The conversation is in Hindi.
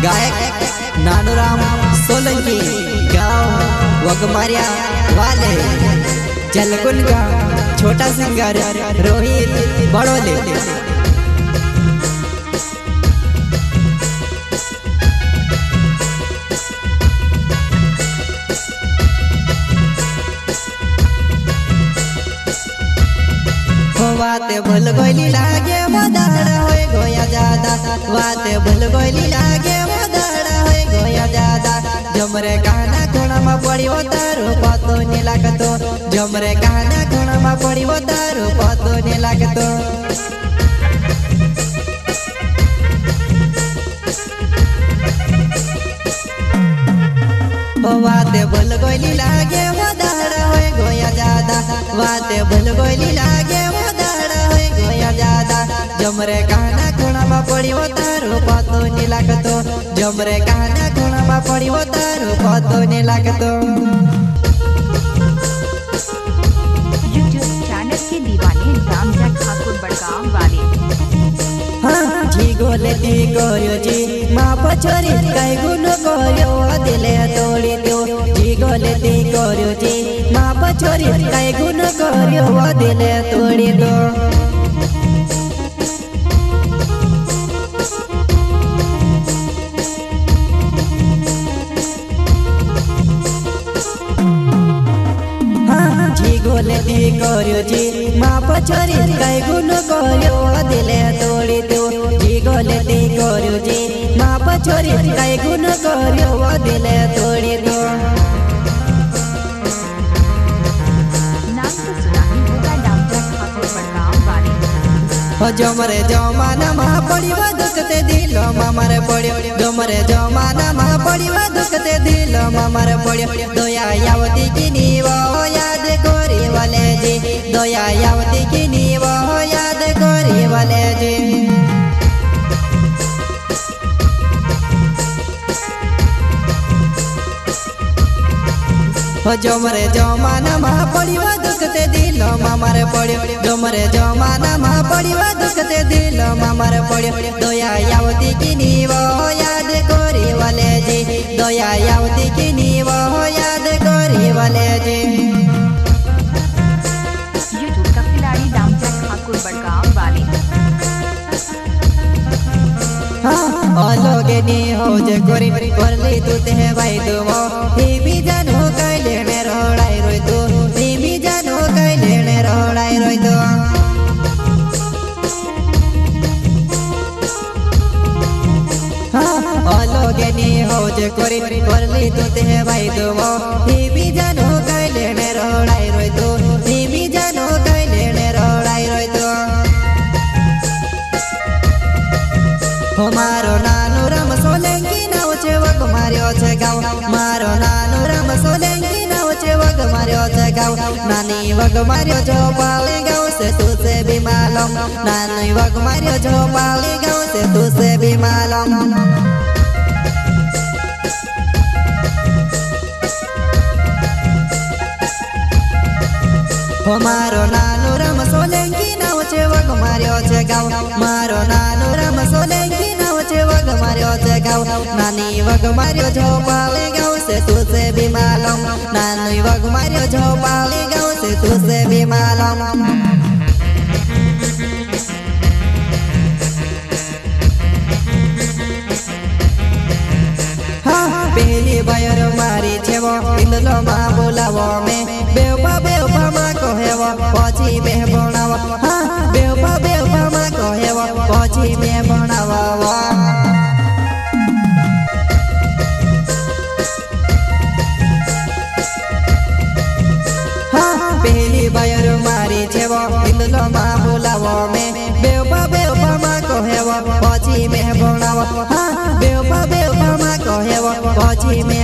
गायक नानूराम सोलंकी गाँव वगमारिया वाले जलकुन का छोटा सिंगर रोहित बड़ोले। वाते भल गोली लागे वदाड़ा होए गोया ज्यादा, वाते भल गोली लागे वदाड़ा होए गोया ज्यादा। जमरे गाना कोणा में पड़ी वो तारो पतो नहीं लागतो, जमरे गाना कोणा में पड़ी वो तारो पतो नहीं लागतो। वाते भल गोली लागे वदाड़ा होए गोया ज्यादा, वाते भल गोली लागे ज्यादा। जमरे कहना कोणा में पड़ी वो तारो पतो नहीं लागतो, जमरे कहना कोणा में पड़ी वो तारो पतो नहीं लागतो। यूट्यूब चैनल के दीवाने रामजैक ठाकुर बड़गांव वाले। हाँ जी गोले दी गोयो जी माँ पछोरी कई गुण गोयो दिले तोड़ी दो, जी गोले दी गोयो जी माँ पछोरी कई गुण गोयो दिले तोड़ी दो। गोले दी गोरियो जी माँ पछोरी कई गुण गोरियो दिले तोड़ी दो, जी गोले दी गोरियो जी माँ पछोरी कई गुण गोरियो दिले तोड़ी दो। नाम तो सुना ही होगा रामजैक ठाकुर बड़गांव वाले। जमरे जमाना माँ पड़ी वो दुखते दिलो मामरे पड़ियो, जमरे जमाना माँ पड़ी वो दुखते दिलो मामरे पड़ियो। दोया यावती की नीवो याद गोरी वाले जी, दोया यावती की नीवो याद गोरी वाले जी। जमरे जमाना माँ पड़ी वो दुखते दिलो मामरे पड़ियो, जमरे जमाना माँ पड़ी वो दुखते दिलो मामरे पड़ियो। दोया यावती की नीवो याद गोरी वाले जी, दोया यावती की नीवो याद गोरी वाले जी। यूट्यूब का खिलाड़ी रामजैक ठाकुर बड़गांव वाले। हाँ लोगे नी हो जे गोरी कर ली तू ते भाई दुमो, ही भी जानो कई लेने रोड़ाई रोई तू, ही भी जानो कई लेने रोड़ाई रोई तू। हाँ लोगे नी हो जे गोरी कर ली तू ते भाई दुमो, ही भी जानो कई लेने रोड़ाई रोई तू, ही भी जानो कई लेने रोड़ाई रोई तू। मारो नानू राम सोलंकी नाव छे वग मार्यो छे गाव, मारो नानू राम सोलंकी नाव छे वग मार्यो छे गाव। नानी वग मार्यो जो पाली गाव से तू से भी मालूम, नानी वग मार्यो जो पाली गाव से तू से भी मालूम। मारो नानू राम सोलंकी नाव छे वग मार्यो छे गाव, मारो नानू राम सोलंकी नाव छे वग मार्यो छे गाव। नानी वग मार्यो जो पाली गाव से तू से भी मालूम, नानी वग मार्यो जो पाली गाव से तू से भी मालूम। पहली बार मारी छेवो इंदलो माँ बोलावो में, बेवपा बेवपा माँ कहेवो पछी में बनावो। हाँ बेवपा बेवपा माँ कहेवो पछी में बनावो। हाँ पहली बार मारी छेवो इंदलो माँ बोलावो में, बेवपा बेवपा माँ कहेवो पछी में बनावो। हाँ बेवपा बेवपा माँ कहेवो पछी में